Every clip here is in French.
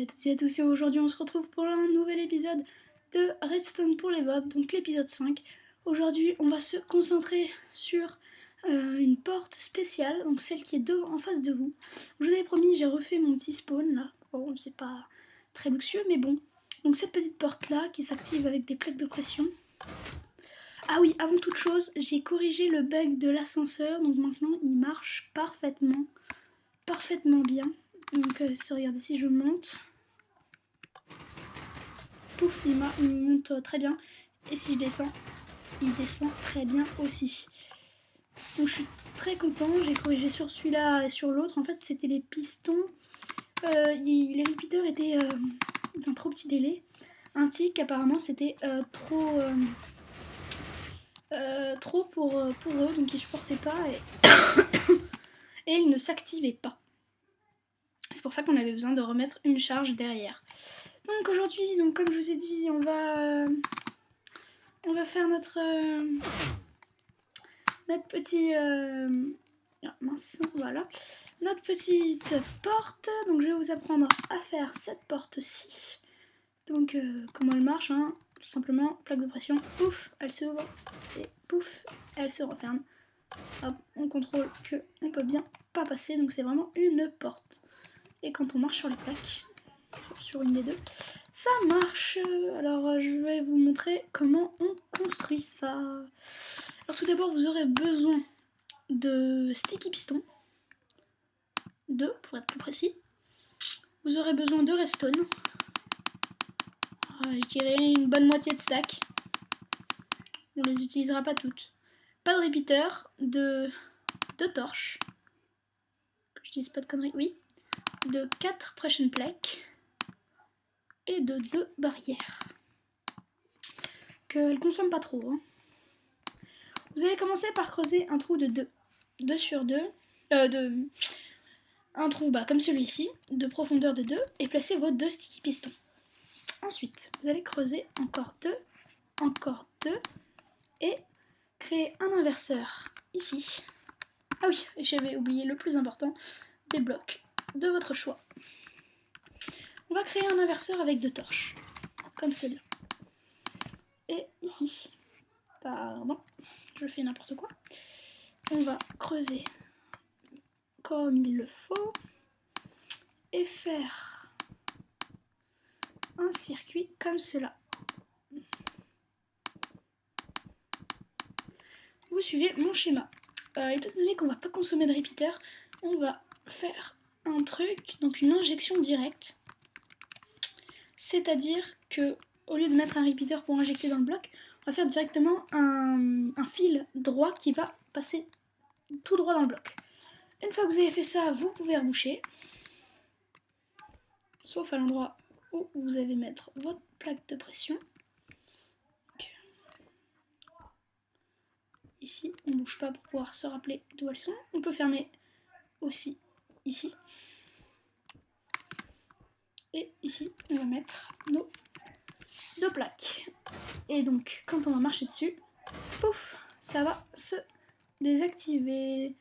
toutes et à tous, et aujourd'hui on se retrouve pour un nouvel épisode de Redstone pour les Bobs, donc l'épisode 5. Aujourd'hui on va se concentrer sur une porte spéciale, donc celle qui est en face de vous. Je vous avais promis, j'ai refait mon petit spawn là, bon c'est pas très luxueux mais bon. Donc cette petite porte là qui s'active avec des plaques de pression. Ah oui, avant toute chose, j'ai corrigé le bug de l'ascenseur, donc maintenant il marche parfaitement bien. Donc regardez, si je monte, pouf, il monte très bien. Et si je descends, il descend très bien aussi. Donc je suis très content, j'ai corrigé sur celui-là et sur l'autre. En fait c'était les pistons, les repeaters étaient d'un trop petit délai. Un tic apparemment c'était trop pour eux, donc ils supportaient pas et ils ne s'activaient pas. C'est pour ça qu'on avait besoin de remettre une charge derrière. Donc aujourd'hui, comme je vous ai dit, on va faire notre petit voilà, notre petite porte. Donc je vais vous apprendre à faire cette porte-ci. Donc comment elle marche, hein. Tout simplement, plaque de pression, pouf, elle s'ouvre et pouf, elle se referme. Hop, on contrôle que on peut bien pas passer, donc c'est vraiment une porte. Et quand on marche sur les plaques, sur une des deux, ça marche. Alors je vais vous montrer comment on construit ça. Alors tout d'abord vous aurez besoin de sticky piston, 2 pour être plus précis. Vous aurez besoin de redstone, je dirais une bonne moitié de stack. On les utilisera pas toutes. Pas de repeater, de torches, que je dise pas de conneries, oui, de 4 pression plaques et de 2 barrières. Qu'elles consomment pas trop, hein. Vous allez commencer par creuser un trou de 2 sur 2, un trou comme celui-ci, de profondeur de 2, et placer vos 2 sticky pistons. Ensuite, vous allez creuser encore 2, et créer un inverseur ici. Ah oui, j'avais oublié le plus important, des blocs de votre choix. On va créer un inverseur avec 2 torches, comme celui-là. Et ici, pardon, je fais n'importe quoi. On va creuser comme il le faut et faire un circuit comme cela. Vous suivez mon schéma. Étant donné qu'on ne va pas consommer de repeater, on va faire un truc, donc une injection directe. C'est-à-dire que au lieu de mettre un repeater pour injecter dans le bloc, on va faire directement un fil droit qui va passer tout droit dans le bloc. Une fois que vous avez fait ça, vous pouvez reboucher, sauf à l'endroit où vous allez mettre votre plaque de pression. Donc, ici, on ne bouge pas pour pouvoir se rappeler d'où elles sont. On peut fermer aussi ici. Et ici, on va mettre nos 2 plaques. Et donc, quand on va marcher dessus, pouf, ça va se désactiver.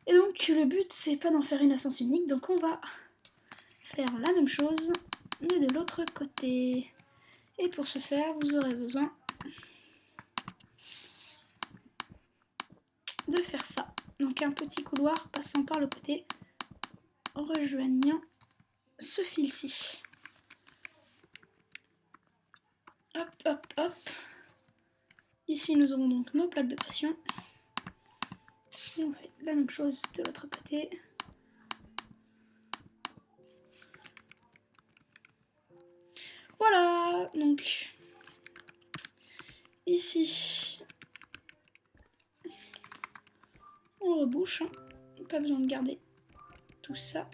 Et donc, le but, c'est pas d'en faire une à sens unique. Donc, on va faire la même chose, mais de l'autre côté. Et pour ce faire, vous aurez besoin de faire ça. Donc, un petit couloir passant par le côté, rejoignant ce fil-ci. Hop, hop, hop. Ici, nous aurons donc nos plaques de pression. Et on fait la même chose de l'autre côté. Voilà, donc ici, on rebouche. Pas besoin de garder tout ça.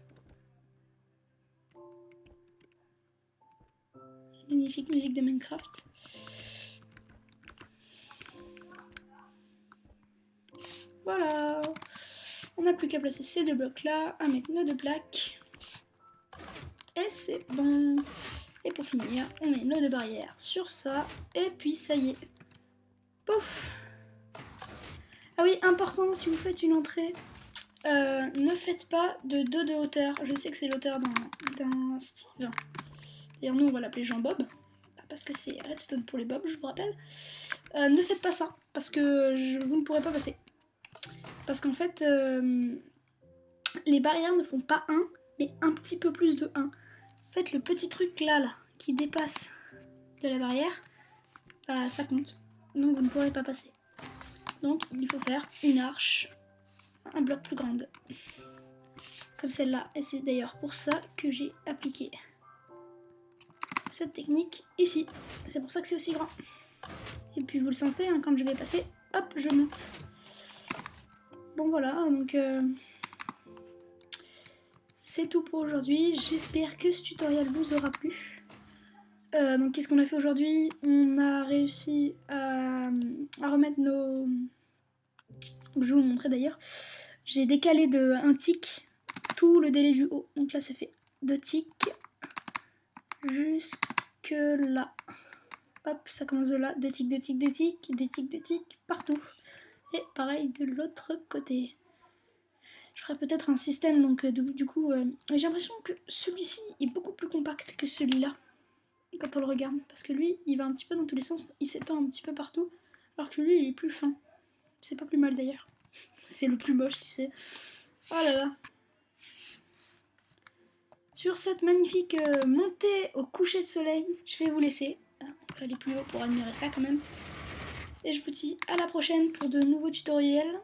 Magnifique musique de Minecraft. Voilà, on n'a plus qu'à placer ces 2 blocs là, à mettre nos 2 plaques. Et c'est bon. Et pour finir, on met nos 2 barrières sur ça. Et puis ça y est. Pouf. Ah oui, important, si vous faites une entrée, Ne faites pas de 2 de hauteur. Je sais que c'est l'auteur d'un Steve. D'ailleurs, nous, on va l'appeler Jean-Bob. Parce que c'est Redstone pour les Bob, je vous rappelle. Ne faites pas ça, parce que vous ne pourrez pas passer. Parce qu'en fait, les barrières ne font pas 1, mais un petit peu plus de 1. Faites le petit truc là, qui dépasse de la barrière, bah, ça compte. Donc vous ne pourrez pas passer. Donc il faut faire une arche, un bloc plus grande. Comme celle-là. Et c'est d'ailleurs pour ça que j'ai appliqué cette technique ici. C'est pour ça que c'est aussi grand. Et puis vous le sentez, hein, quand je vais passer, hop, je monte. Bon voilà, donc c'est tout pour aujourd'hui. J'espère que ce tutoriel vous aura plu. Donc qu'est-ce qu'on a fait aujourd'hui? On a réussi à remettre nos... Je vais vous montrer d'ailleurs. J'ai décalé de 1 tick tout le délai du haut. Donc là ça fait 2 ticks jusque là. Hop, ça commence de là. 2 ticks, 2 ticks, 2 ticks, 2 ticks, 2 ticks, partout. Et pareil de l'autre côté. Je ferai peut-être un système, donc du coup, j'ai l'impression que celui-ci est beaucoup plus compact que celui-là, quand on le regarde. Parce que lui, il va un petit peu dans tous les sens, il s'étend un petit peu partout, alors que lui, il est plus fin. C'est pas plus mal d'ailleurs. C'est le plus moche, tu sais. Oh là là. Sur cette magnifique montée au coucher de soleil, je vais vous laisser. On va aller plus haut pour admirer ça quand même. Et je vous dis à la prochaine pour de nouveaux tutoriels.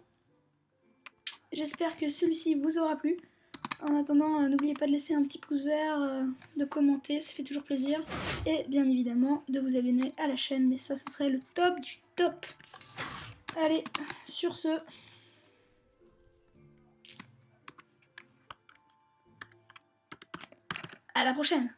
J'espère que celui-ci vous aura plu. En attendant, n'oubliez pas de laisser un petit pouce vert, de commenter, ça fait toujours plaisir. Et bien évidemment, de vous abonner à la chaîne, mais ça, ce serait le top du top. Allez, sur ce... à la prochaine!